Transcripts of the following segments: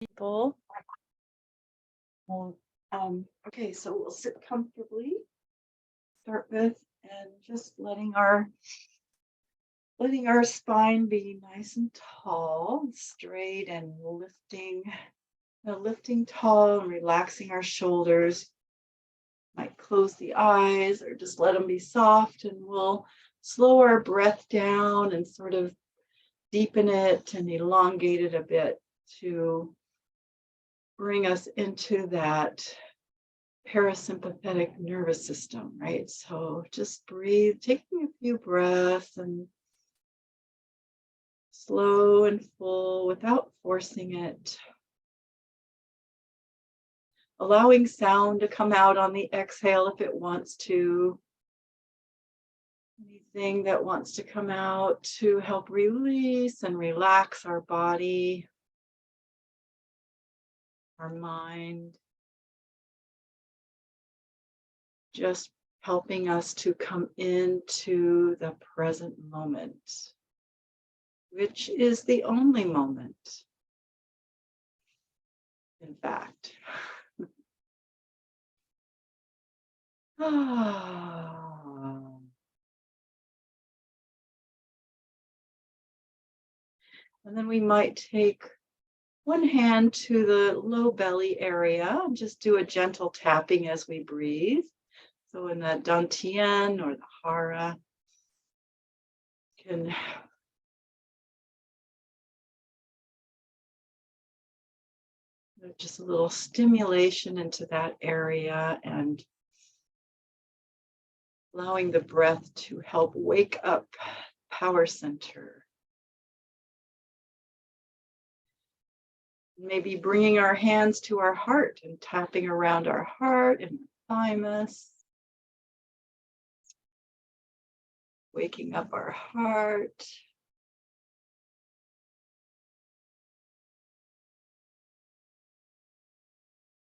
People. Well, okay, so we'll sit comfortably. Start with and just letting our spine be nice and tall, and straight, and lifting tall and relaxing our shoulders. Might close the eyes or just let them be soft, and we'll slow our breath down and sort of deepen it and elongate it a bit to bring us into that parasympathetic nervous system, right? So just breathe, taking a few breaths and slow and full without forcing it. Allowing sound to come out on the exhale if it wants to. Anything that wants to come out to help release and relax our body, our mind. Just helping us to come into the present moment, which is the only moment, in fact. And then we might take one hand to the low belly area and just do a gentle tapping as we breathe. So in the dantian or the hara, can just a little stimulation into that area and allowing the breath to help wake up power center. Maybe bringing our hands to our heart and tapping around our heart and thymus. Waking up our heart.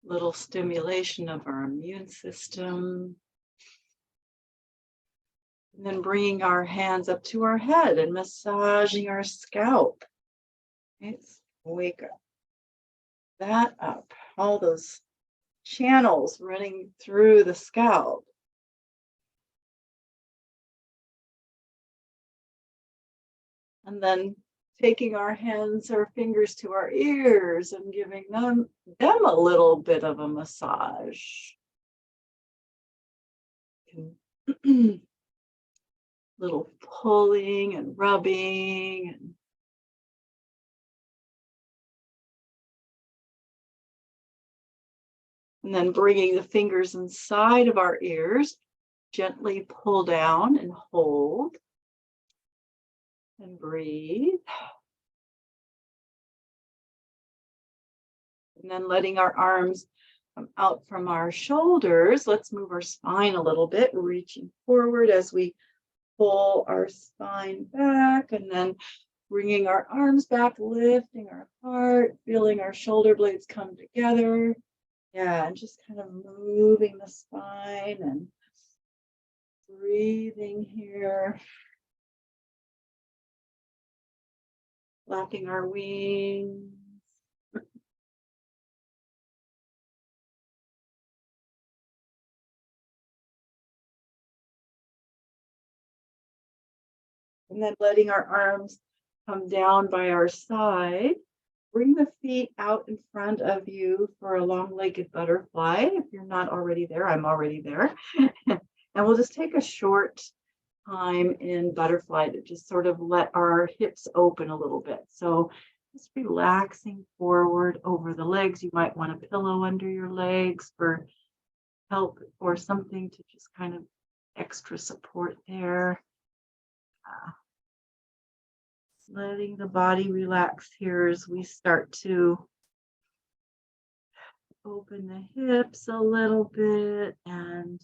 Little stimulation of our immune system. And then bringing our hands up to our head and massaging our scalp. Okay, wake up. That up. All those channels running through the scalp. And then taking our hands or fingers to our ears and giving them a little bit of a massage. Little pulling and rubbing. And then bringing the fingers inside of our ears, gently pull down and hold. And breathe. And then letting our arms come out from our shoulders. Let's move our spine a little bit, reaching forward as we pull our spine back, and then bringing our arms back, lifting our heart, feeling our shoulder blades come together. Yeah, and just kind of moving the spine and breathing here. Flapping our wings. And then letting our arms come down by our side. Bring the feet out in front of you for a long-legged butterfly. If you're not already there, I'm already there. And we'll just take a short time in butterfly to just sort of let our hips open a little bit. So just relaxing forward over the legs. You might want a pillow under your legs for help or something to just kind of extra support there. Letting the body relax here as we start to open the hips a little bit and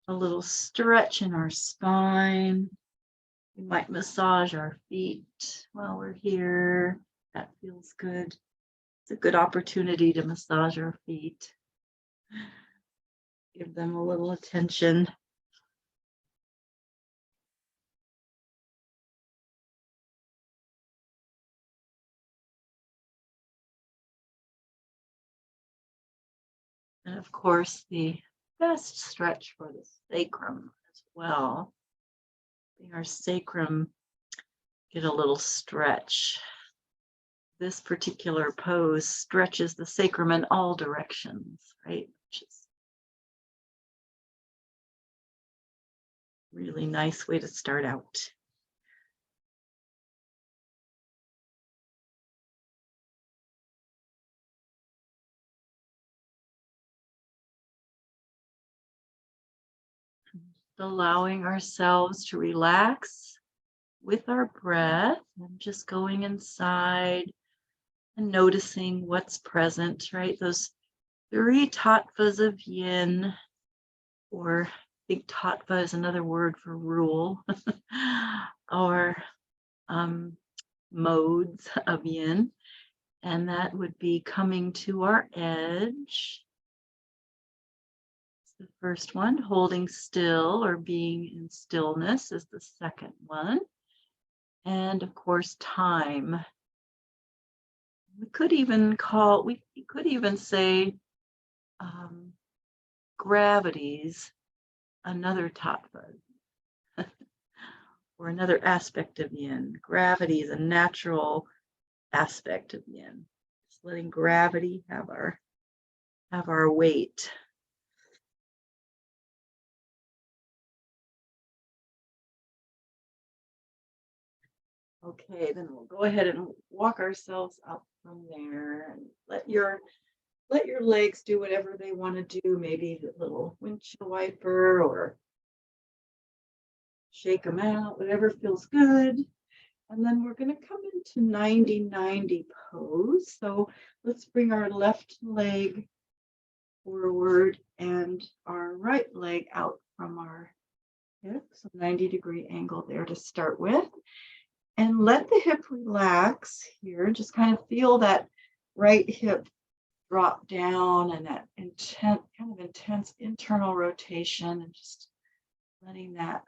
a little stretch in our spine. We might massage our feet while we're here. That feels good. It's a good opportunity to massage our feet. Give them a little attention. of course, the best stretch for the sacrum as well. Our sacrum get a little stretch. This particular pose stretches the sacrum in all directions, right? Which is a really nice way to start out. Allowing ourselves to relax with our breath and just going inside and noticing what's present, right? Those 3 tattvas of yin, or I think tattva is another word for rule, or modes of yin. And that would be coming to our edge. The first one, holding still or being in stillness, is the second one. And of course, time. We could even say gravity's another tattva, or another aspect of yin. Gravity is a natural aspect of yin. Just letting gravity have our weight. Okay, then we'll go ahead and walk ourselves up from there and let your legs do whatever they want to do. Maybe a little windshield wiper or shake them out, whatever feels good. And then we're going to come into 90-90 pose. So let's bring our left leg forward and our right leg out from our hip. So 90-degree angle there to start with. And let the hip relax here. Just kind of feel that right hip drop down and that intense internal rotation, and just letting that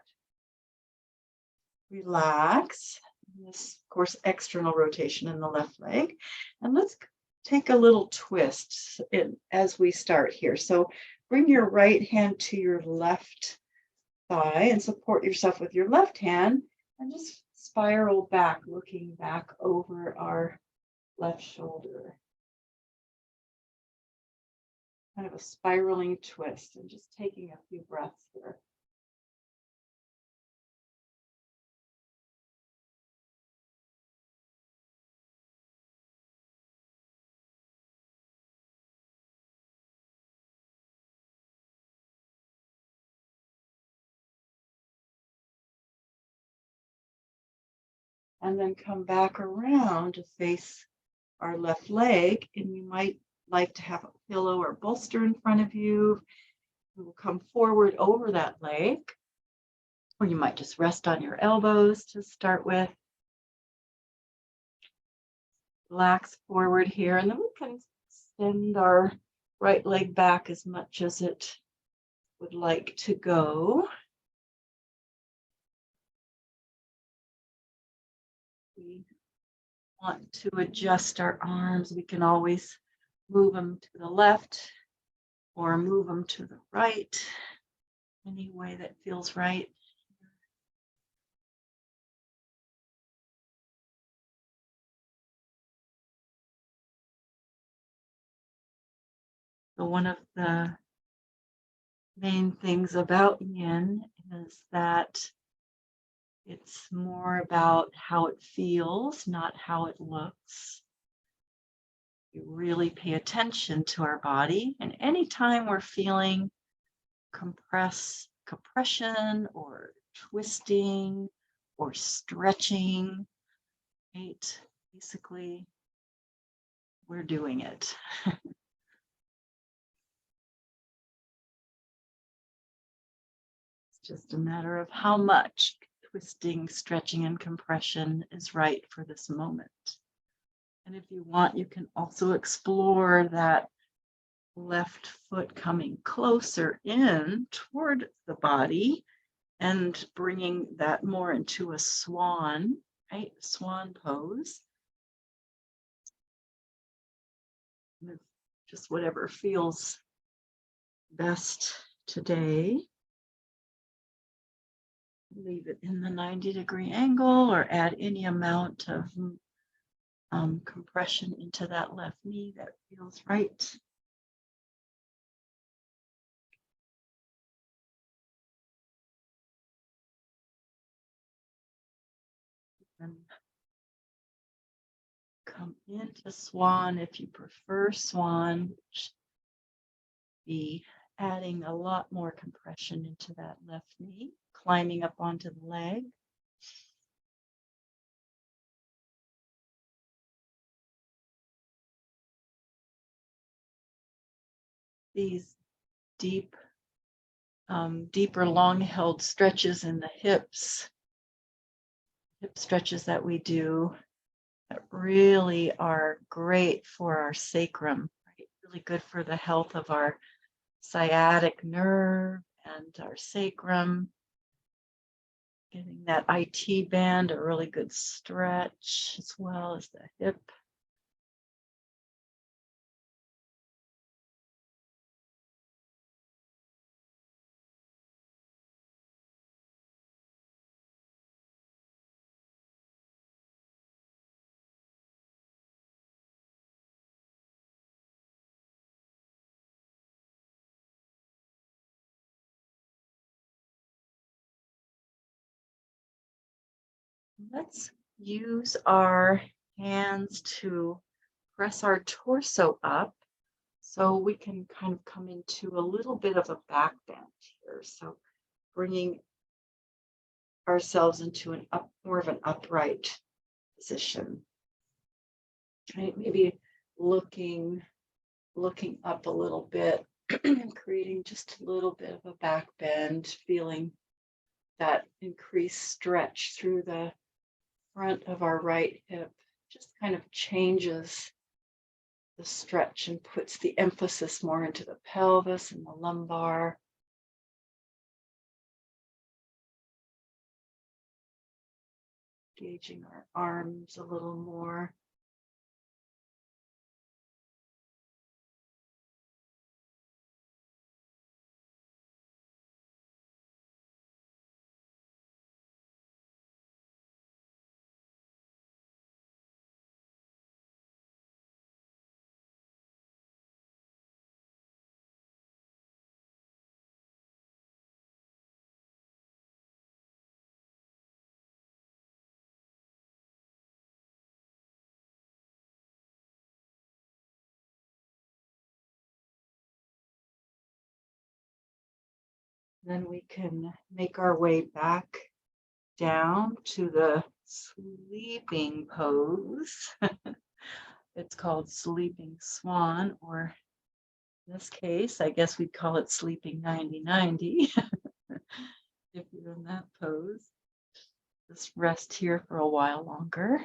relax. And this, of course, external rotation in the left leg. And let's take a little twist as we start here. So bring your right hand to your left thigh and support yourself with your left hand, and just spiral back, looking back over our left shoulder. Kind of a spiraling twist, and just taking a few breaths here. And then come back around to face our left leg, and you might like to have a pillow or bolster in front of you. You will come forward over that leg, or you might just rest on your elbows to start with. Relax forward here, and then we can extend our right leg back as much as it would like to go. We want to adjust our arms, we can always move them to the left or move them to the right, any way that feels right. So one of the main things about yin is that it's more about how it feels, not how it looks. We really pay attention to our body, and anytime we're feeling compression or twisting or stretching, right? Basically, we're doing it. It's just a matter of how much twisting, stretching, and compression is right for this moment. And if you want, you can also explore that left foot coming closer in toward the body and bringing that more into a swan, right? Swan pose. Just whatever feels best today. Leave it in the 90-degree angle or add any amount of compression into that left knee that feels right. And come into swan if you prefer swan, which be adding a lot more compression into that left knee, climbing up onto the leg. These deep, deeper long-held stretches in the hips, hip stretches that we do that really are great for our sacrum, right? Really good for the health of our sciatic nerve and our sacrum. Getting that IT band a really good stretch as well as the hip. Let's use our hands to press our torso up so we can kind of come into a little bit of a back bend here. So bringing ourselves into more of an upright position. Right? Maybe looking up a little bit, creating just a little bit of a back bend, feeling that increased stretch through the front of our right hip. Just kind of changes the stretch and puts the emphasis more into the pelvis and the lumbar. Engaging our arms a little more. Then we can make our way back down to the sleeping pose. It's called sleeping swan, or in this case, I guess we'd call it sleeping 90-90. If you're in that pose, just rest here for a while longer.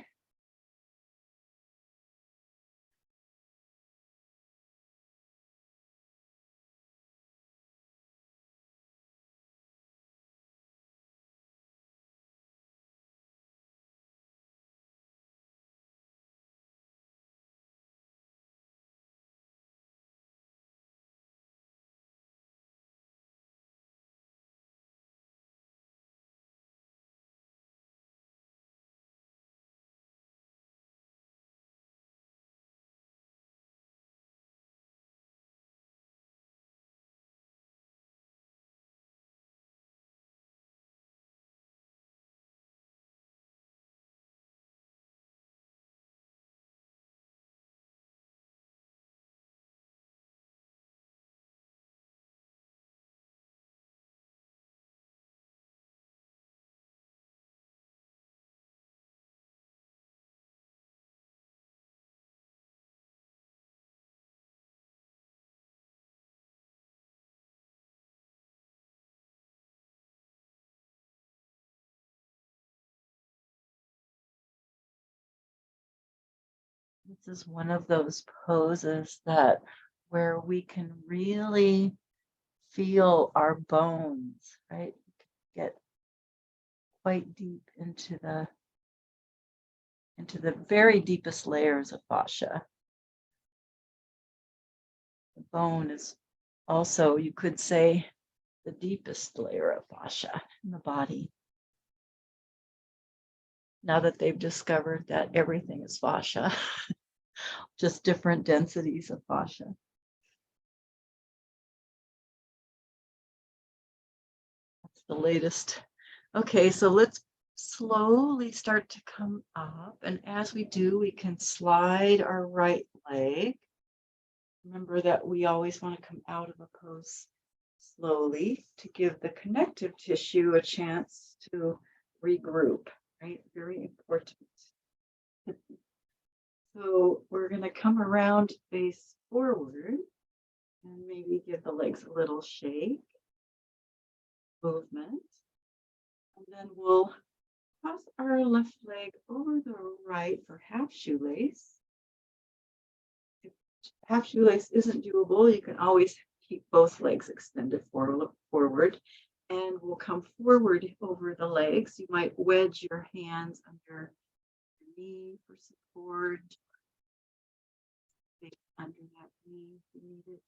This is one of those poses where we can really feel our bones, right? Get quite deep into the very deepest layers of fascia. The bone is Also, you could say the deepest layer of fascia in the body. Now that they've discovered that everything is fascia, just different densities of fascia. That's the latest. Okay, so let's slowly start to come up. And as we do, we can slide our right leg. Remember that we always want to come out of a pose slowly to give the connective tissue a chance to regroup, right? Very important. So we're going to come around face forward and maybe give the legs a little shake, movement. And then we'll cross our left leg over the right for half shoelace. If half shoelace isn't doable, you can always keep both legs extended forward. And we'll come forward over the legs. You might wedge your hands under your knee for support. Under that knee if you need it.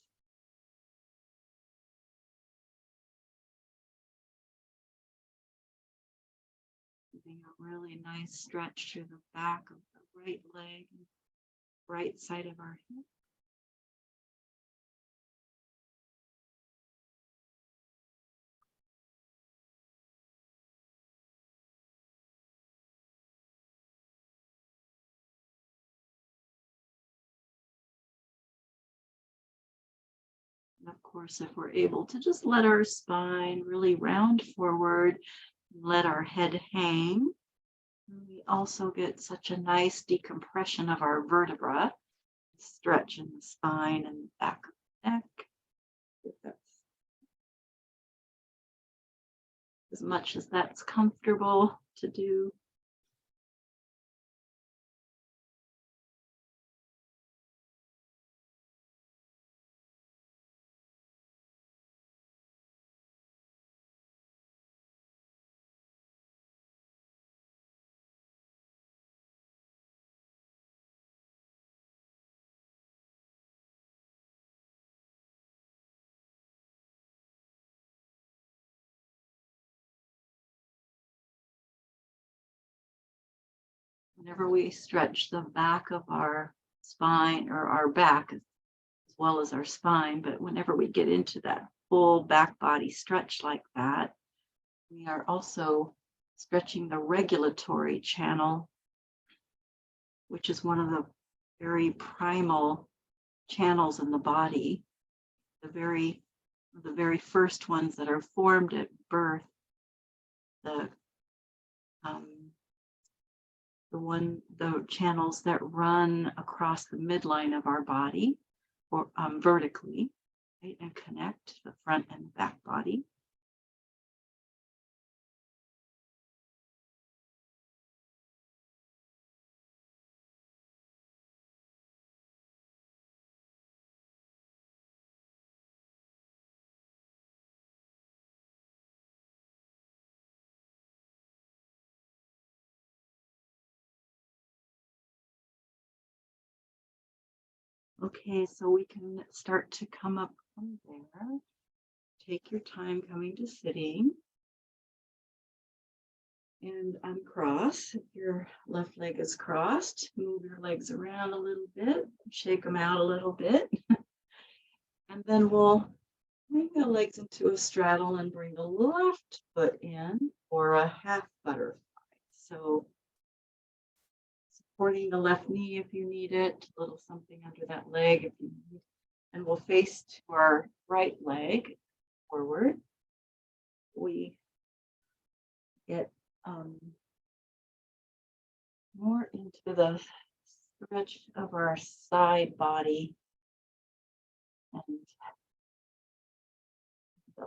Giving a really nice stretch through the back of the right leg, right side of our hip. And of course, if we're able to just let our spine really round forward, let our head hang, we also get such a nice decompression of our vertebra, stretch in the spine and the back of the neck. If that's as much as that's comfortable to do. Whenever we stretch the back of our spine or our back as well as our spine, but whenever we get into that full back body stretch like that, we are also stretching the regulatory channel, which is one of the very primal channels in the body, the very first ones that are formed at birth, the channels that run across the midline of our body or vertically, right, and connect the front and the back body. Okay, so we can start to come up from there. Take your time coming to sitting. And uncross. If your left leg is crossed, move your legs around a little bit, shake them out a little bit. And then we'll bring the legs into a straddle and bring the left foot in for a half butterfly. So supporting the left knee if you need it, a little something under that leg if you need. And we'll face to our right leg forward. We get more into the stretch of our side body and the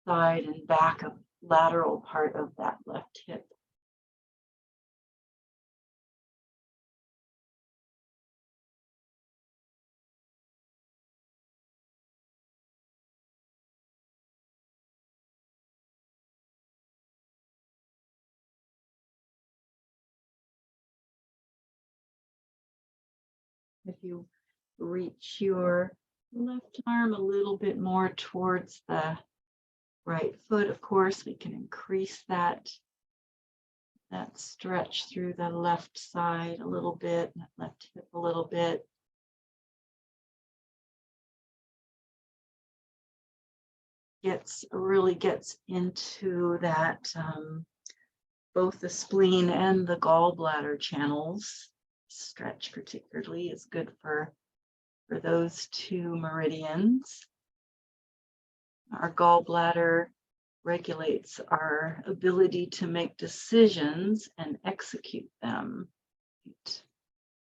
side and back of lateral part of that left hip. If you reach your left arm a little bit more towards the right foot. Of course, we can increase that stretch through the left side a little bit, that left hip a little bit. Really gets into that both the spleen and the gallbladder channels. Stretch particularly is good for those two meridians. Our gallbladder regulates our ability to make decisions and execute them.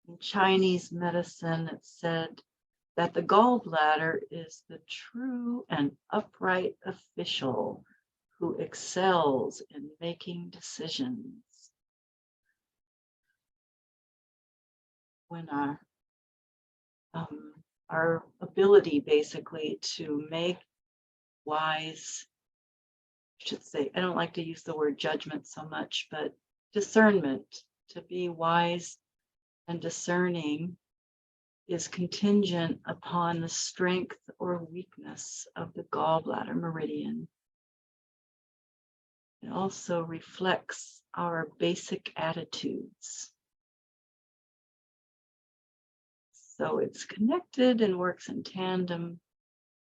In Chinese medicine, it's said that the gallbladder is the true and upright official who excels in making decisions. When our ability basically to make wise, I should say, I don't like to use the word judgment so much, but discernment, to be wise and discerning, is contingent upon the strength or weakness of the gallbladder meridian. It also reflects our basic attitudes. So it's connected and works in tandem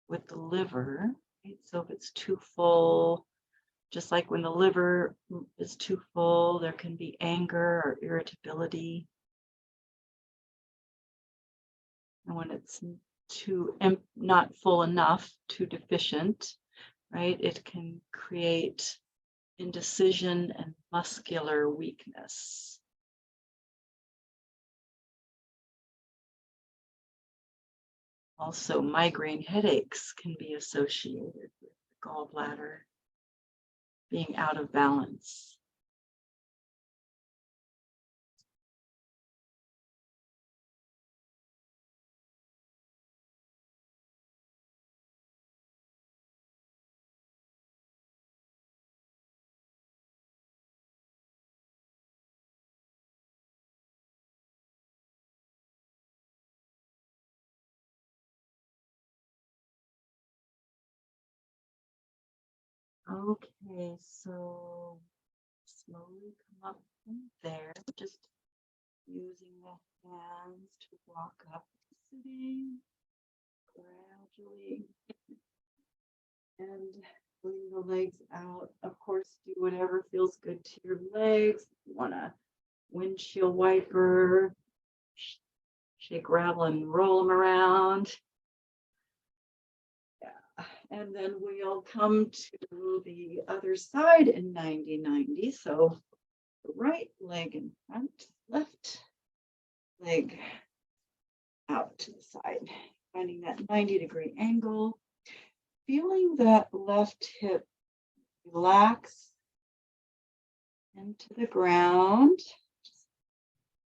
with the liver. Right? So if it's too full, just like when the liver is too full, there can be anger or irritability. And when it's not full enough, too deficient, right, it can create indecision and muscular weakness. Also, migraine headaches can be associated with the gallbladder being out of balance. Okay, so slowly come up from there, just using the hands to walk up, sitting gradually, and bring the legs out. Of course, do whatever feels good to your legs. If you want a windshield wiper, shake, rattle, and roll them around. And then we'll come to the other side in 90-90. So right leg in front, left leg out to the side, finding that 90-degree angle, feeling that left hip relax into the ground,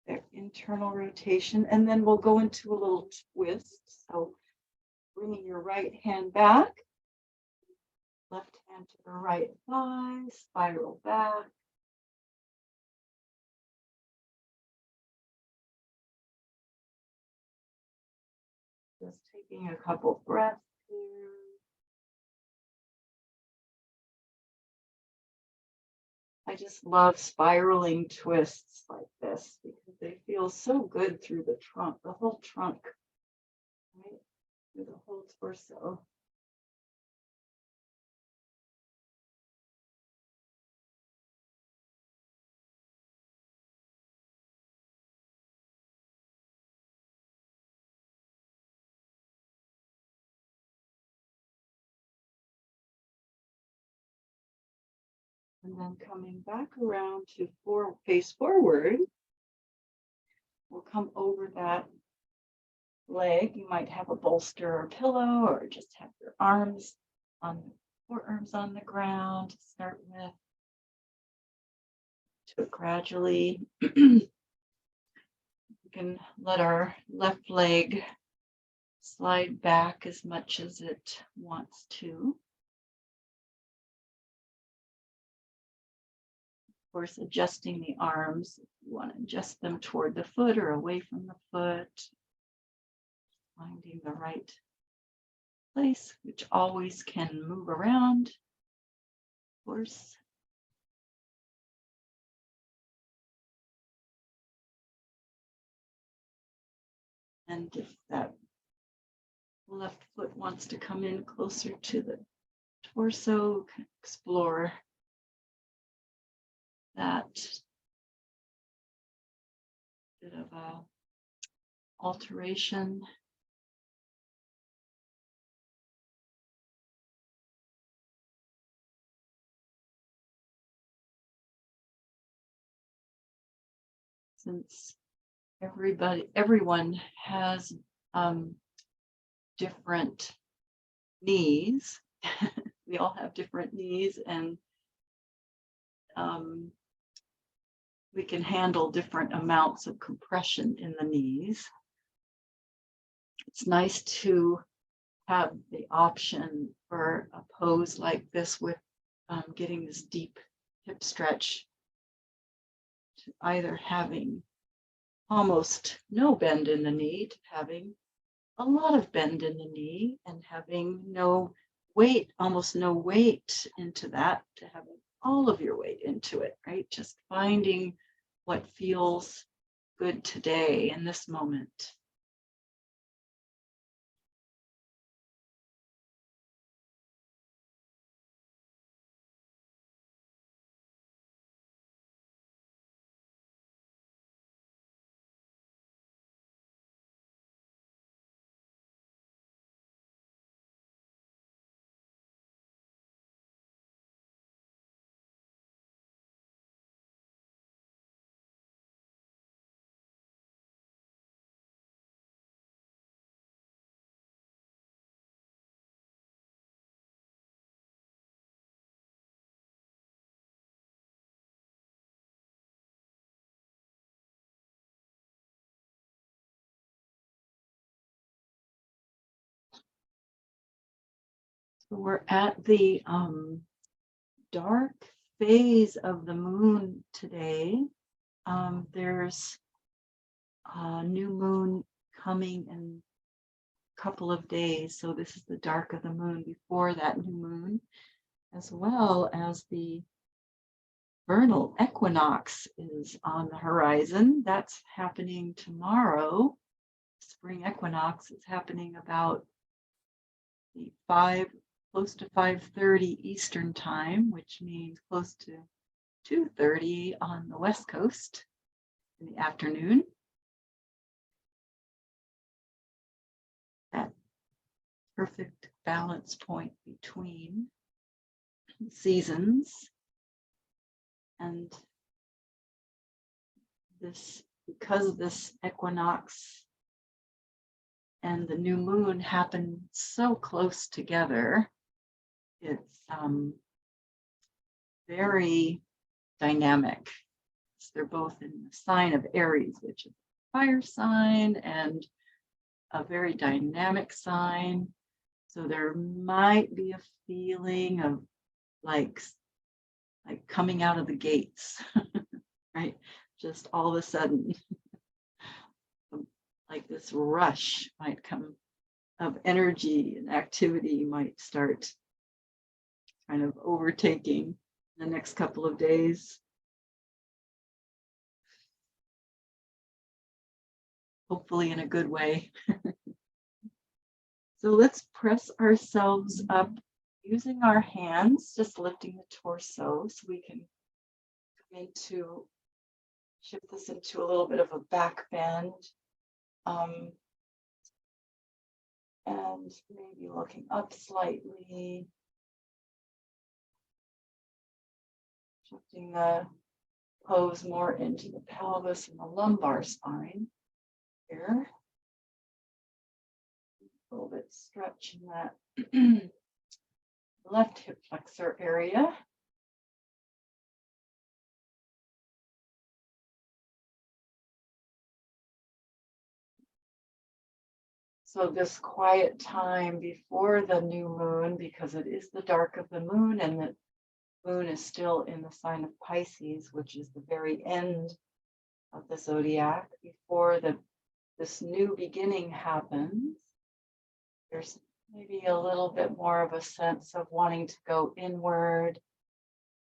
their internal rotation, and then we'll go into a little twist. So bringing your right hand back, left hand to the right thigh, spiral back. Just taking a couple breaths here. I just love spiraling twists like this because they feel so good through the trunk, the whole trunk, right? Through the whole torso. And then coming back around to face forward, we'll come over that leg. You might have a bolster or pillow, or just have your forearms on the ground to start with. To it gradually. We can let our left leg slide back as much as it wants to. Of course, adjusting the arms, if you want to adjust them toward the foot or away from the foot. finding the right place, which always can move around, of course. And if that left foot wants to come in closer to the torso, explore that bit of a alteration. Since everyone has different knees. We all have different knees, and we can handle different amounts of compression in the knees. It's nice to have the option for a pose like this with getting this deep hip stretch, to either having almost no bend in the knee to having a lot of bend in the knee, and having no weight, almost no weight into that, to having all of your weight into it, right? Just finding what feels good today in this moment. So we're at the dark phase of the moon today. There's a new moon coming in a couple of days. So this is the dark of the moon before that new moon, as well as the vernal equinox is on the horizon. That's happening tomorrow. Spring equinox is happening about the close to 5:30 Eastern time, which means close to 2:30 on the West Coast in the afternoon. That perfect balance point between seasons. And this, because this equinox and the new moon happen so close together, it's very dynamic. So they're both in the sign of Aries, which is a fire sign and a very dynamic sign. So there might be a feeling of like coming out of the gates, right? Just all of a sudden, like this rush might come of energy, and activity might start kind of overtaking the next couple of days. Hopefully in a good way. So let's press ourselves up using our hands, just lifting the torso, so we can come into, shift this into a little bit of a back bend. And maybe looking up slightly, shifting the pose more into the pelvis and the lumbar spine here. A little bit stretch in that left hip flexor area. So this quiet time before the new moon, because it is the dark of the moon, and the moon is still in the sign of Pisces, which is the very end of the zodiac, before this new beginning happens. There's maybe a little bit more of a sense of wanting to go inward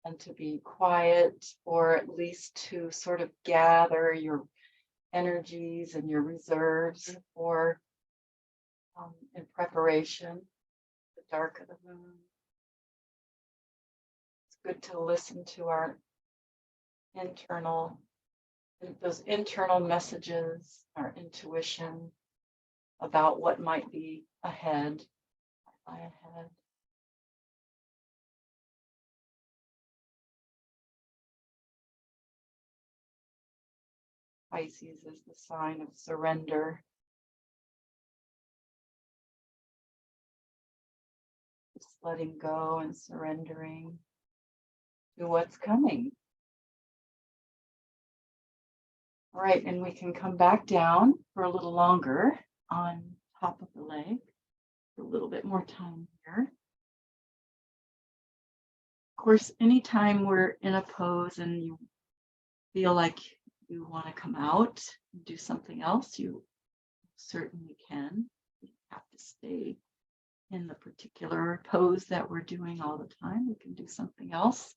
and to be quiet, or at least to sort of gather your energies and your reserves for in preparation, the dark of the moon. It's good to listen to our those internal messages, our intuition about what might be ahead, lie ahead. Pisces is the sign of surrender. Just letting go and surrendering to what's coming. All right, and we can come back down for a little longer on top of the leg. For a little bit more time here. Of course, anytime we're in a pose and you feel like you want to come out and do something else, you certainly can. You have to stay in the particular pose that we're doing all the time. We can do something else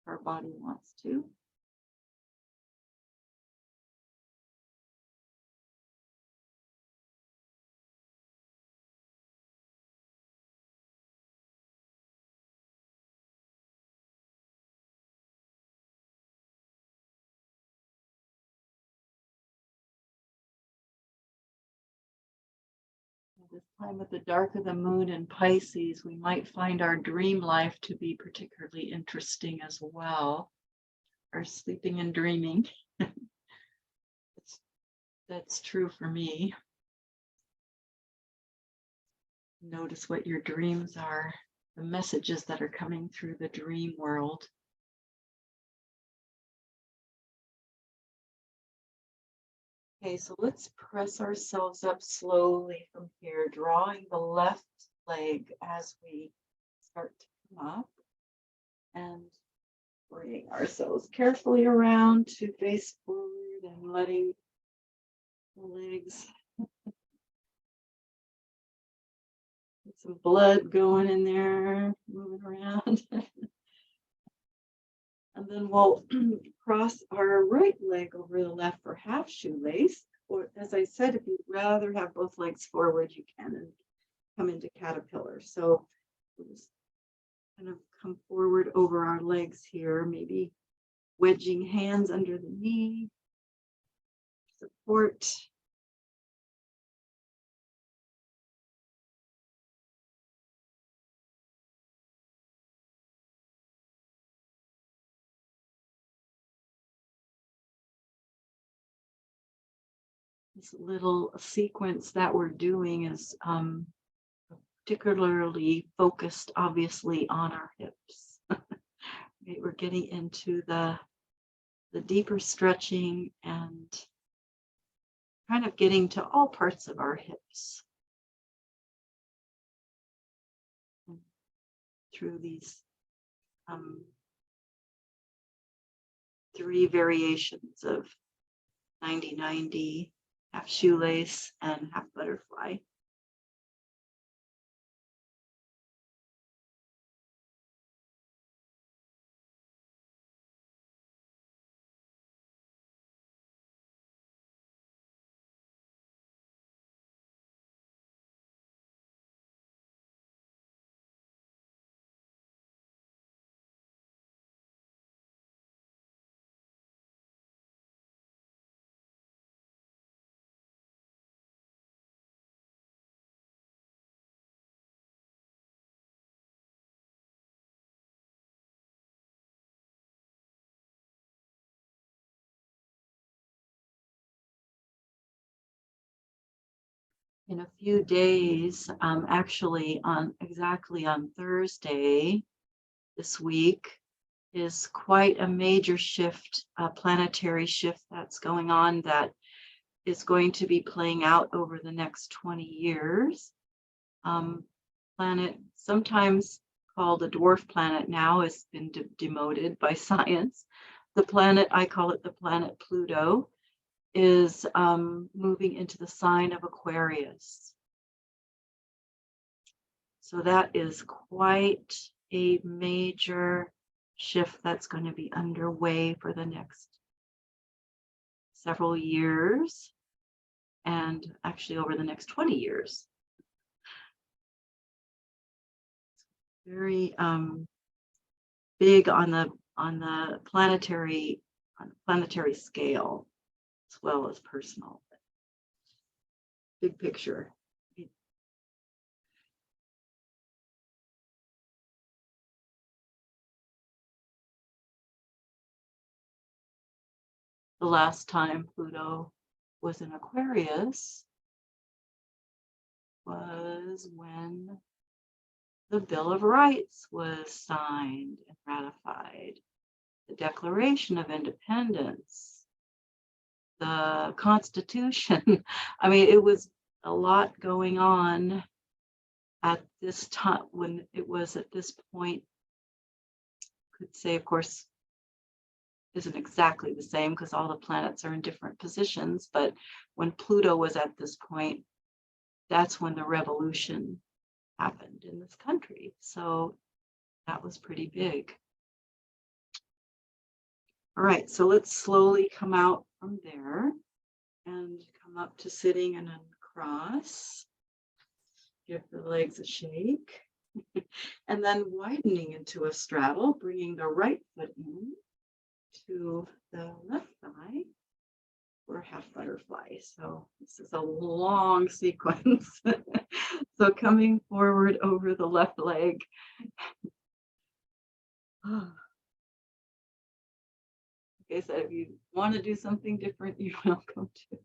if our body wants to. This time with the dark of the moon in Pisces, we might find our dream life to be particularly interesting as well. Or sleeping and dreaming. That's true for me. Notice what your dreams are, the messages that are coming through the dream world. Okay, so let's press ourselves up slowly from here, drawing the left leg as we start to come up and bringing ourselves carefully around to face forward and letting the legs get some blood going in there, moving around. And then we'll cross our right leg over the left for half shoelace. Or as I said, if you'd rather have both legs forward, you can and come into caterpillar. So we'll just kind of come forward over our legs here, maybe wedging hands under the knee, support. This little sequence that we're doing is particularly focused, obviously, on our hips. Okay, we're getting into the deeper stretching and kind of getting to all parts of our hips through these 3 variations of 90-90, half shoelace, and half butterfly. In a few days, actually exactly on Thursday this week, is quite a major shift, a planetary shift that's going on that is going to be playing out over the next 20 years. Planet, sometimes called a dwarf planet now, has been demoted by science. The planet, I call it the planet Pluto, is moving into the sign of Aquarius. So that is quite a major shift that's going to be underway for the next several years, and actually over the next 20 years. Very big on the planetary scale as well as personal. Big picture. The last time Pluto was in Aquarius was when the Bill of Rights was signed and ratified, the Declaration of Independence, the Constitution. I mean, it was a lot going on at this time when it was at this point. Could say, of course, isn't exactly the same because all the planets are in different positions, but when Pluto was at this point, that's when the revolution happened in this country. So that was pretty big. All right, so let's slowly come out from there and come up to sitting and uncross. Give the legs a shake. And then widening into a straddle, bringing the right foot in to the left thigh for a half butterfly. So this is a long sequence. So coming forward over the left leg. Okay, so if you want to do something different, you're welcome to.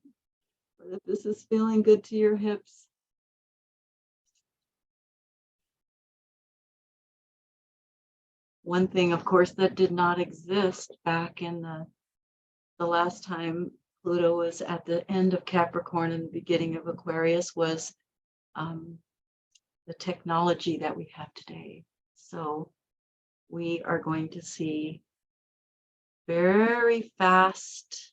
But if this is feeling good to your hips, one thing, of course, that did not exist back in the last time Pluto was at the end of Capricorn and the beginning of Aquarius was the technology that we have today. So we are going to see very fast,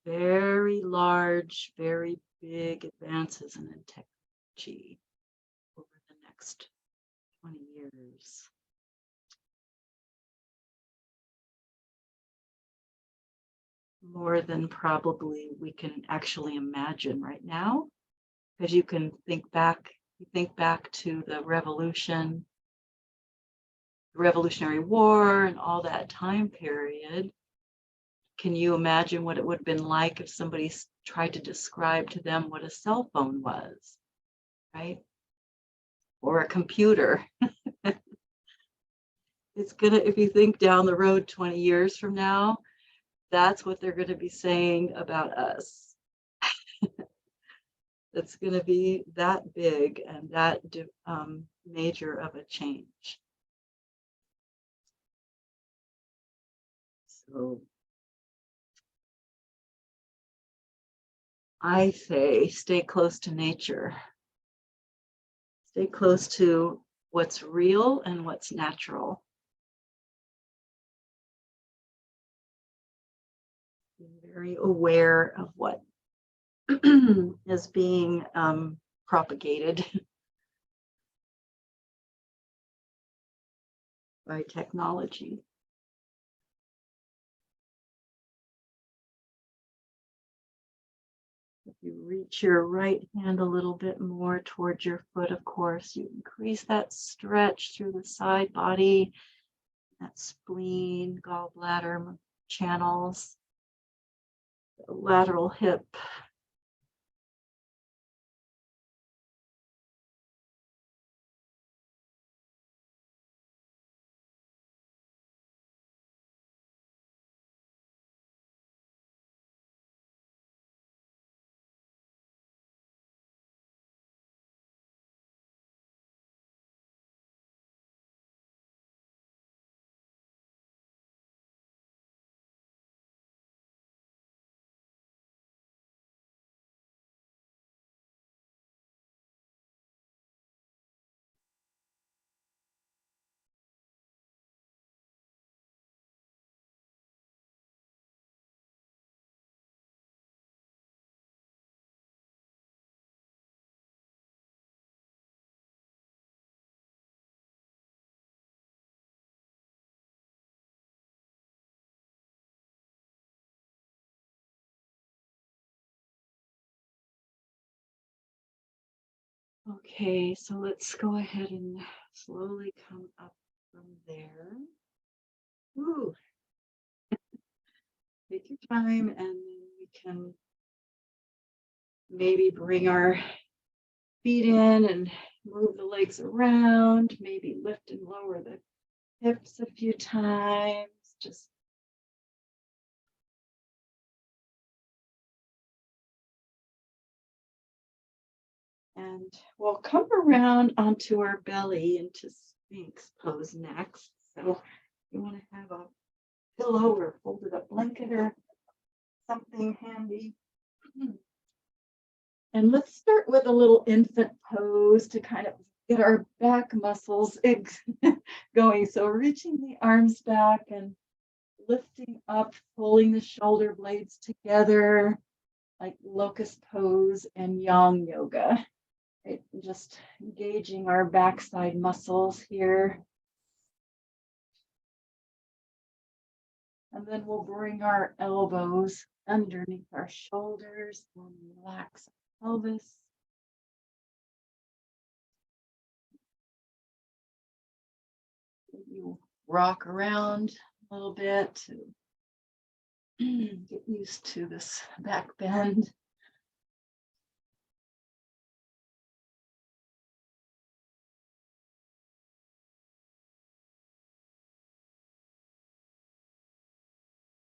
very large, very big advances in technology over the next 20 years. More than probably we can actually imagine right now, because you can think back to the Revolutionary War and all that time period. Can you imagine what it would have been like if somebody tried to describe to them what a cell phone was, right? Or a computer. It's gonna, if you think down the road 20 years from now, that's what they're going to be saying about us. It's going to be that big and that major of a change. So I say stay close to nature. Stay close to what's real and what's natural. Be very aware of what is being propagated by technology. If you reach your right hand a little bit more towards your foot, of course, you increase that stretch through the side body, that spleen, gallbladder channels, the lateral hip. Okay, so let's go ahead and slowly come up from there. Ooh, take your time, and then we can maybe bring our feet in and move the legs around, maybe lift and lower the hips a few times. Just and we'll come around onto our belly into Sphinx pose next. So you want to have a pillow or folded up blanket or something handy. And let's start with a little infant pose to kind of get our back muscles going. So reaching the arms back and lifting up, pulling the shoulder blades together, like locust pose and yang yoga. Right? Just engaging our backside muscles here. And then we'll bring our elbows underneath our shoulders and relax our pelvis. You rock around a little bit to get used to this back bend.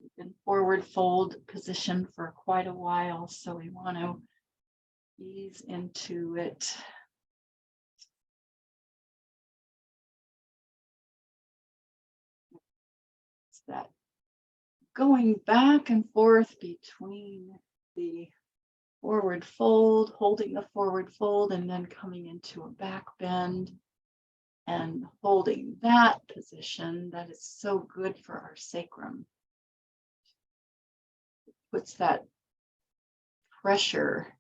We've been forward fold position for quite a while, so we want to ease into it. It's that going back and forth between the forward fold, holding the forward fold, and then coming into a back bend and holding that position. That is so good for our sacrum. It puts that pressure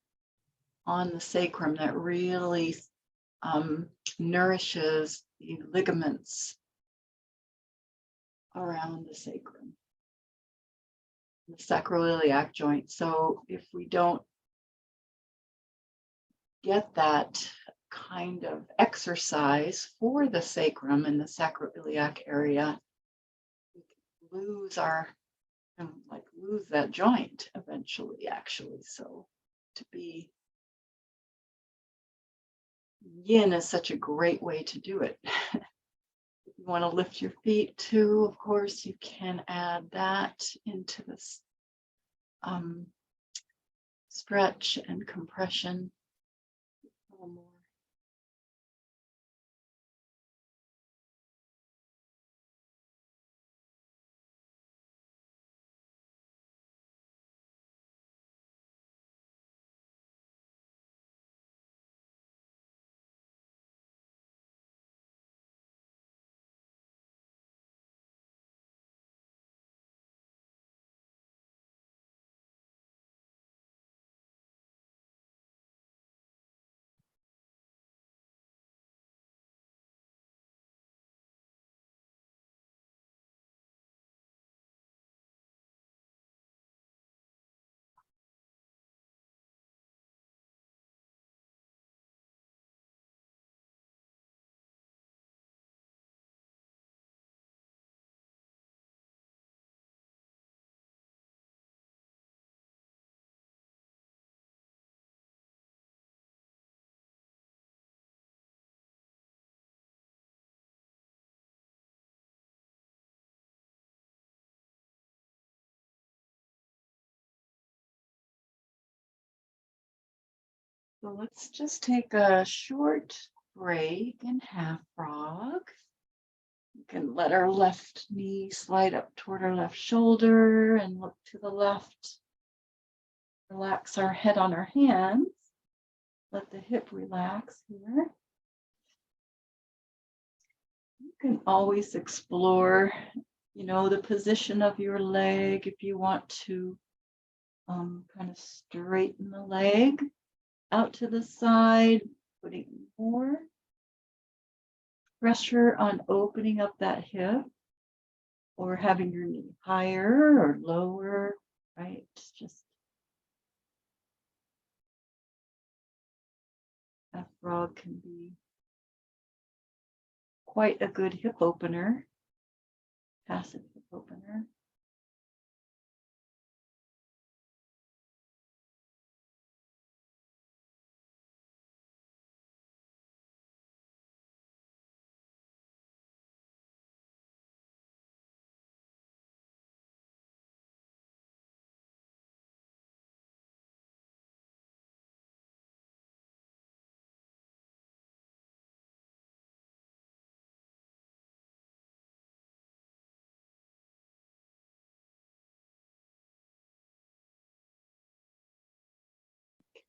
on the sacrum that really nourishes the ligaments around the sacrum, the sacroiliac joint. So if we don't get that kind of exercise for the sacrum and the sacroiliac area, we can lose lose that joint eventually, actually. So to be yin is such a great way to do it. If you want to lift your feet too, of course, you can add that into this stretch and compression. A little more. So let's just take a short break in half frog. We can let our left knee slide up toward our left shoulder and look to the left. Relax our head on our hands. Let the hip relax here. You can always explore, the position of your leg if you want to kind of straighten the leg out to the side, putting more pressure on opening up that hip, or having your knee higher or lower, right? Just a frog can be quite a good hip opener, passive hip opener.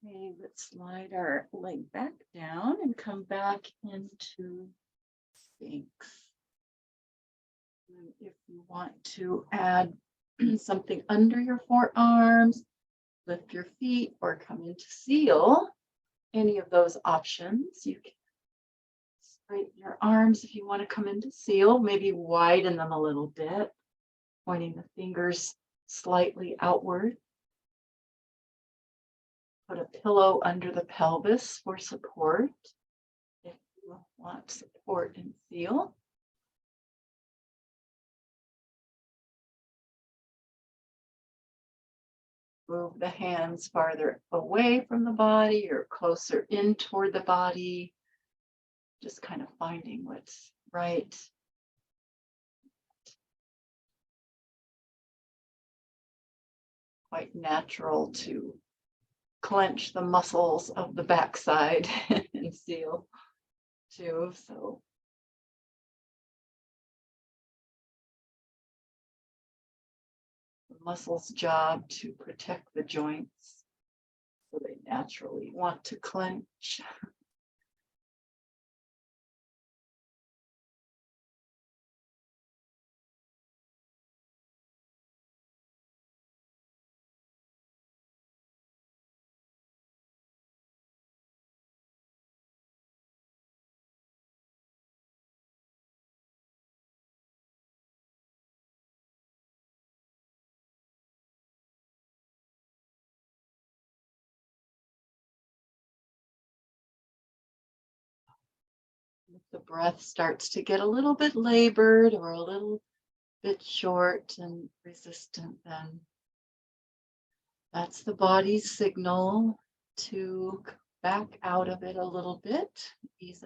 Okay, let's slide our leg back down and come back into Sphinx. And if you want to add something under your forearms, lift your feet, or come into Seal, any of those options, you can straighten your arms if you want to come into Seal, maybe widen them a little bit, pointing the fingers slightly outward. Put a pillow under the pelvis for support if you want support in Seal. Move the hands farther away from the body or closer in toward the body. Just kind of finding what's right. Quite natural to clench the muscles of the backside in Seal too. So the muscles' job to protect the joints, so they naturally want to clench. If the breath starts to get a little bit labored or a little bit short and resistant, then that's the body's signal to back out of it a little bit, ease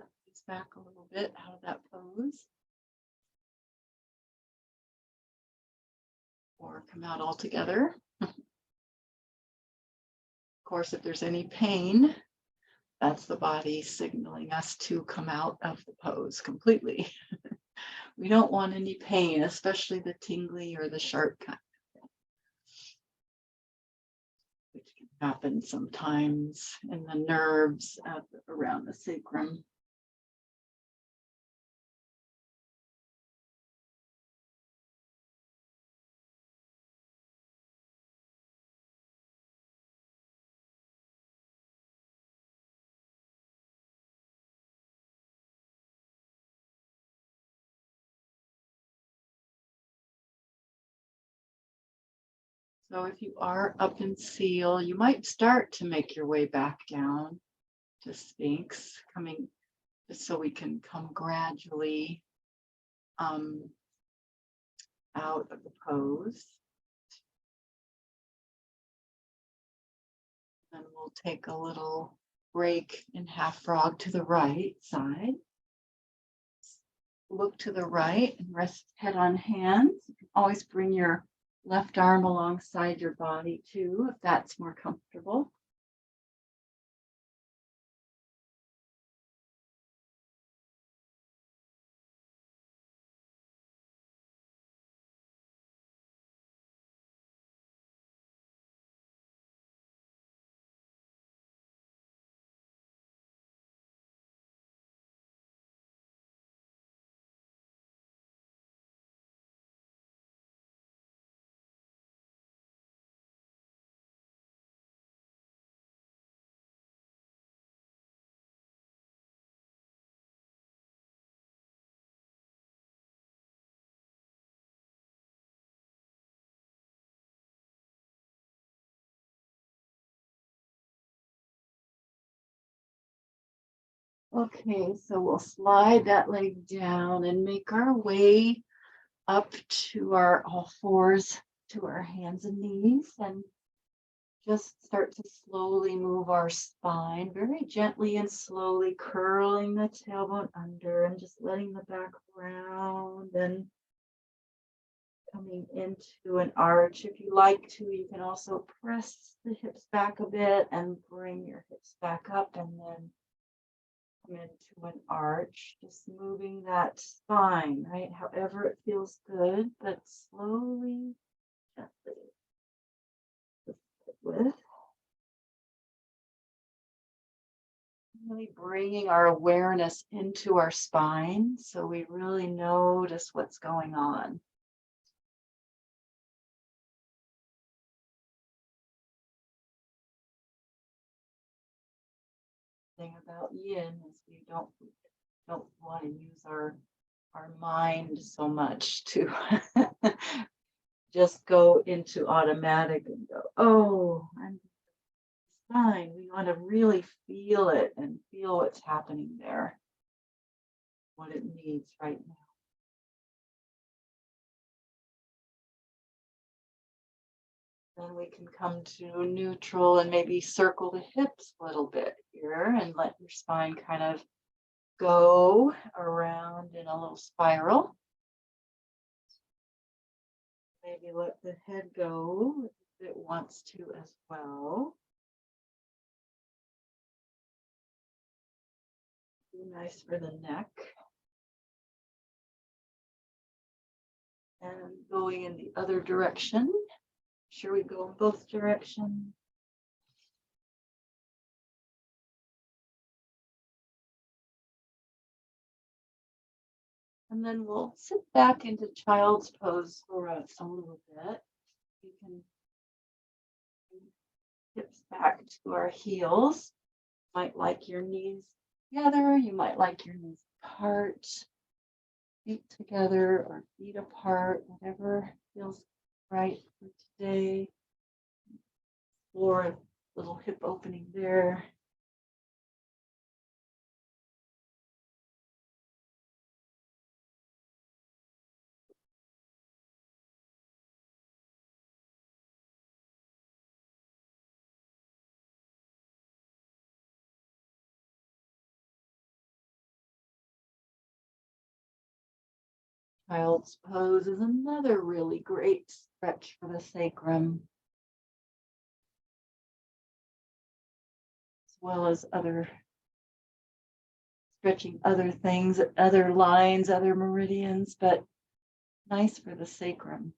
back a little bit out of that pose, or come out altogether. Of course, if there's any pain, that's the body signaling us to come out of the pose completely. We don't want any pain, especially the tingly or the sharp kind, which can happen sometimes in the nerves around the sacrum. So if you are up in Seal, you might start to make your way back down to Sphinx, coming just so we can come gradually out of the pose. And we'll take a little break in half frog to the right side. Look to the right and rest head on hands. You can always bring your left arm alongside your body too, if that's more comfortable. Okay, so we'll slide that leg down and make our way up to our all fours, to our hands and knees, and just start to slowly move our spine, very gently and slowly curling the tailbone under and just letting the back round and coming into an arch. If you like to, you can also press the hips back a bit and bring your hips back up and then come into an arch, just moving that spine, right? However it feels good, but slowly, gently. With really bringing our awareness into our spine so we really notice what's going on. The thing about yin is we don't want to use our mind so much to just go into automatic and go, oh, I'm fine. We want to really feel it and feel what's happening there, what it needs right now. Then we can come to neutral and maybe circle the hips a little bit here and let your spine kind of go around in a little spiral. Maybe let the head go if it wants to as well. Be nice for the neck. And going in the other direction. Sure, we go in both directions. And then we'll sit back into child's pose for a little bit. You can hips back to our heels. Might like your knees together. You might like your knees apart. Feet together or feet apart, whatever feels right for today. Or a little hip opening there. Child's pose is another really great stretch for the sacrum, as well as other stretching other things, other lines, other meridians, but nice for the sacrum.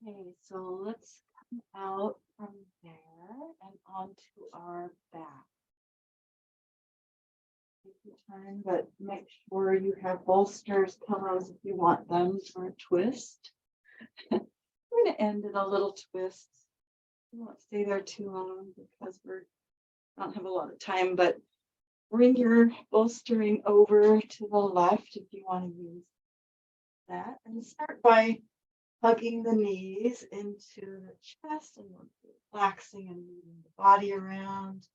Okay, so let's come out from there and onto our back. Take your time, but make sure you have bolsters, pillows if you want them for a twist. We're going to end in a little twist. We won't stay there too long because we don't have a lot of time, but bring your bolstering over to the left if you want to use that. And start by hugging the knees into the chest and relaxing and moving the body around.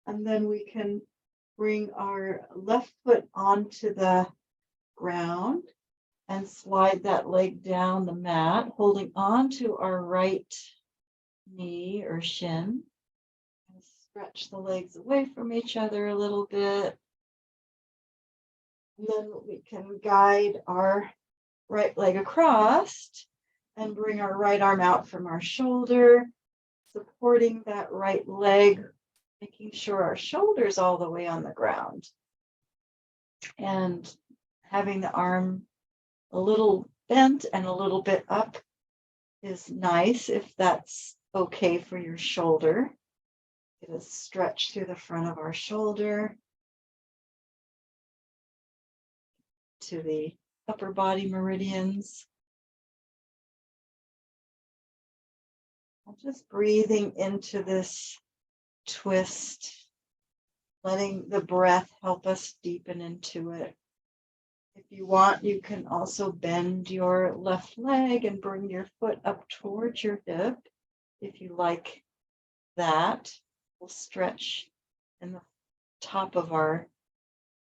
And then we can bring our left foot onto the ground and slide that leg down the mat, holding onto our right knee or shin. And stretch the legs away from each other a little bit. And then we can guide our right leg across and bring our right arm out from our shoulder, supporting that right leg, making sure our shoulder's all the way on the ground. And having the arm a little bent and a little bit up is nice if that's okay for your shoulder. Get a stretch through the front of our shoulder to the upper body meridians. Just breathing into this twist, letting the breath help us deepen into it. If you want, you can also bend your left leg and bring your foot up towards your hip. If you like that, we'll stretch in the top of our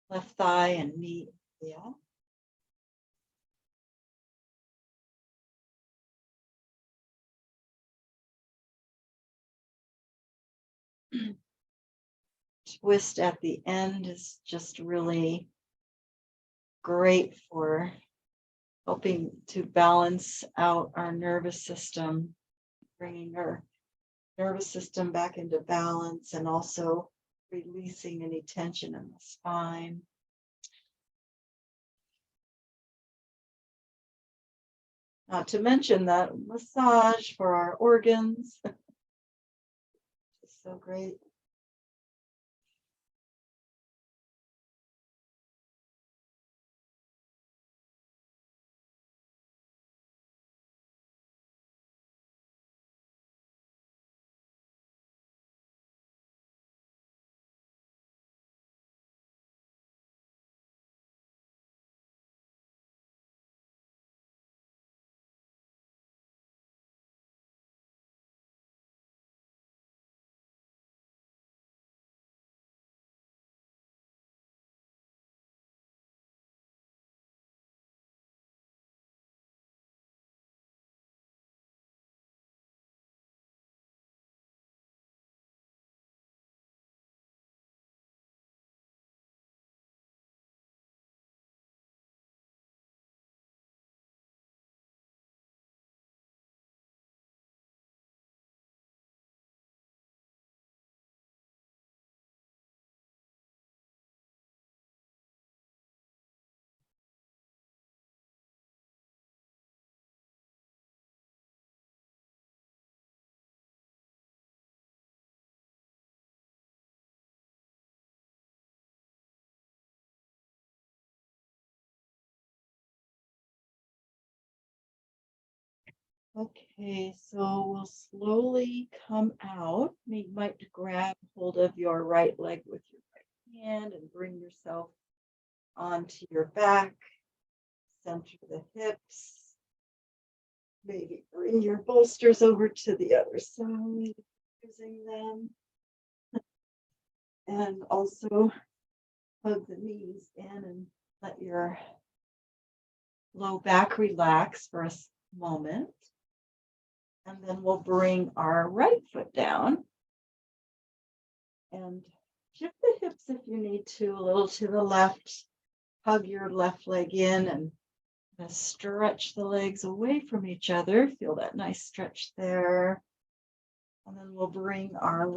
left thigh and knee. Yeah. Twist at the end is just really great for helping to balance out our nervous system, bringing our nervous system back into balance and also releasing any tension in the spine. Not to mention that massage for our organs. It's so great. Okay, so we'll slowly come out. You might grab hold of your right leg with your right hand and bring yourself onto your back, center the hips. Maybe bring your bolsters over to the other side, using them. And also hug the knees in and let your low back relax for a moment. And then we'll bring our right foot down and shift the hips if you need to, a little to the left. Hug your left leg in and stretch the legs away from each other. Feel that nice stretch there. And then we'll bring our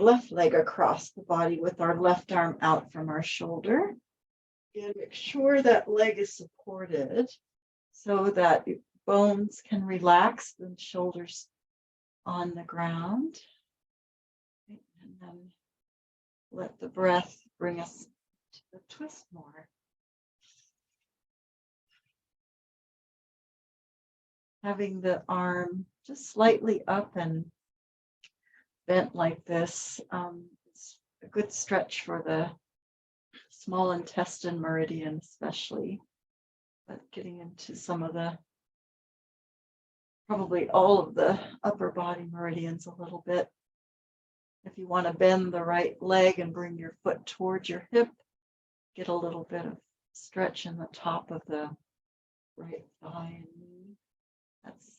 left leg across the body with our left arm out from our shoulder. And make sure that leg is supported so that bones can relax, the shoulders on the ground. And then let the breath bring us to the twist more. Having the arm just slightly up and bent like this is a good stretch for the small intestine meridian, especially, but getting into some of the, probably all of the upper body meridians a little bit. If you want to bend the right leg and bring your foot towards your hip, get a little bit of stretch in the top of the right thigh and knee. That's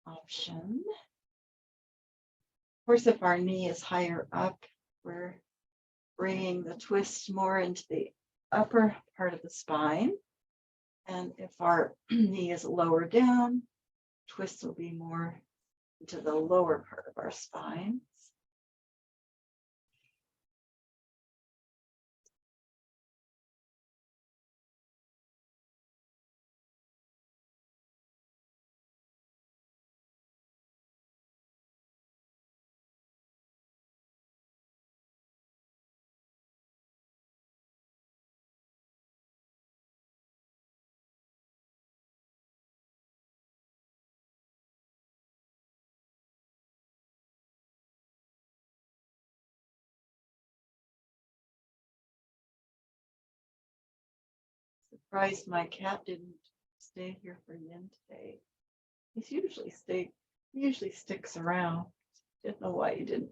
an option. Of course, if our knee is higher up, we're bringing the twist more into the upper part of the spine. And if our knee is lower down, twist will be more into the lower part of our spine. Surprised my cat didn't stay here for Yin today. He usually sticks around. Didn't know why he didn't.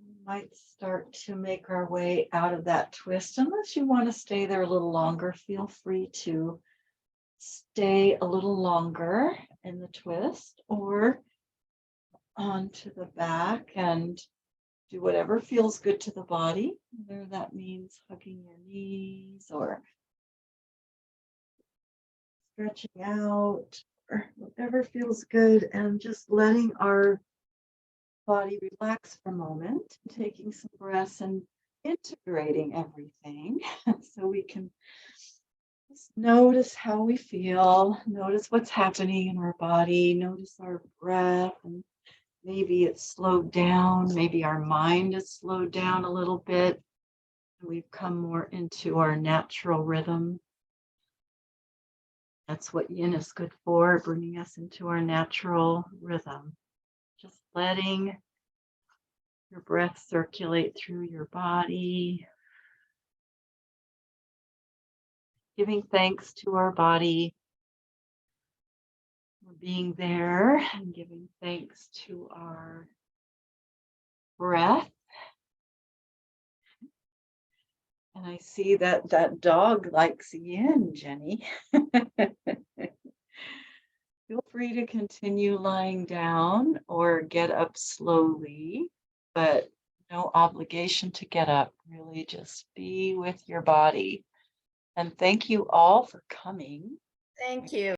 We might start to make our way out of that twist. Unless you want to stay there a little longer, feel free to stay a little longer in the twist or onto the back and do whatever feels good to the body, whether that means hugging your knees or stretching out or whatever feels good, and just letting our body relax for a moment, taking some breaths and integrating everything so we can just notice how we feel, notice what's happening in our body, notice our breath, and maybe it's slowed down, maybe our mind is slowed down a little bit. We've come more into our natural rhythm. That's what Yin is good for, bringing us into our natural rhythm. Just letting your breath circulate through your body. Giving thanks to our body for being there, and giving thanks to our breath. And I see that that dog likes Yin, Jenny. Feel free to continue lying down or get up slowly, but no obligation to get up. Really just be with your body. And thank you all for coming. Thank you.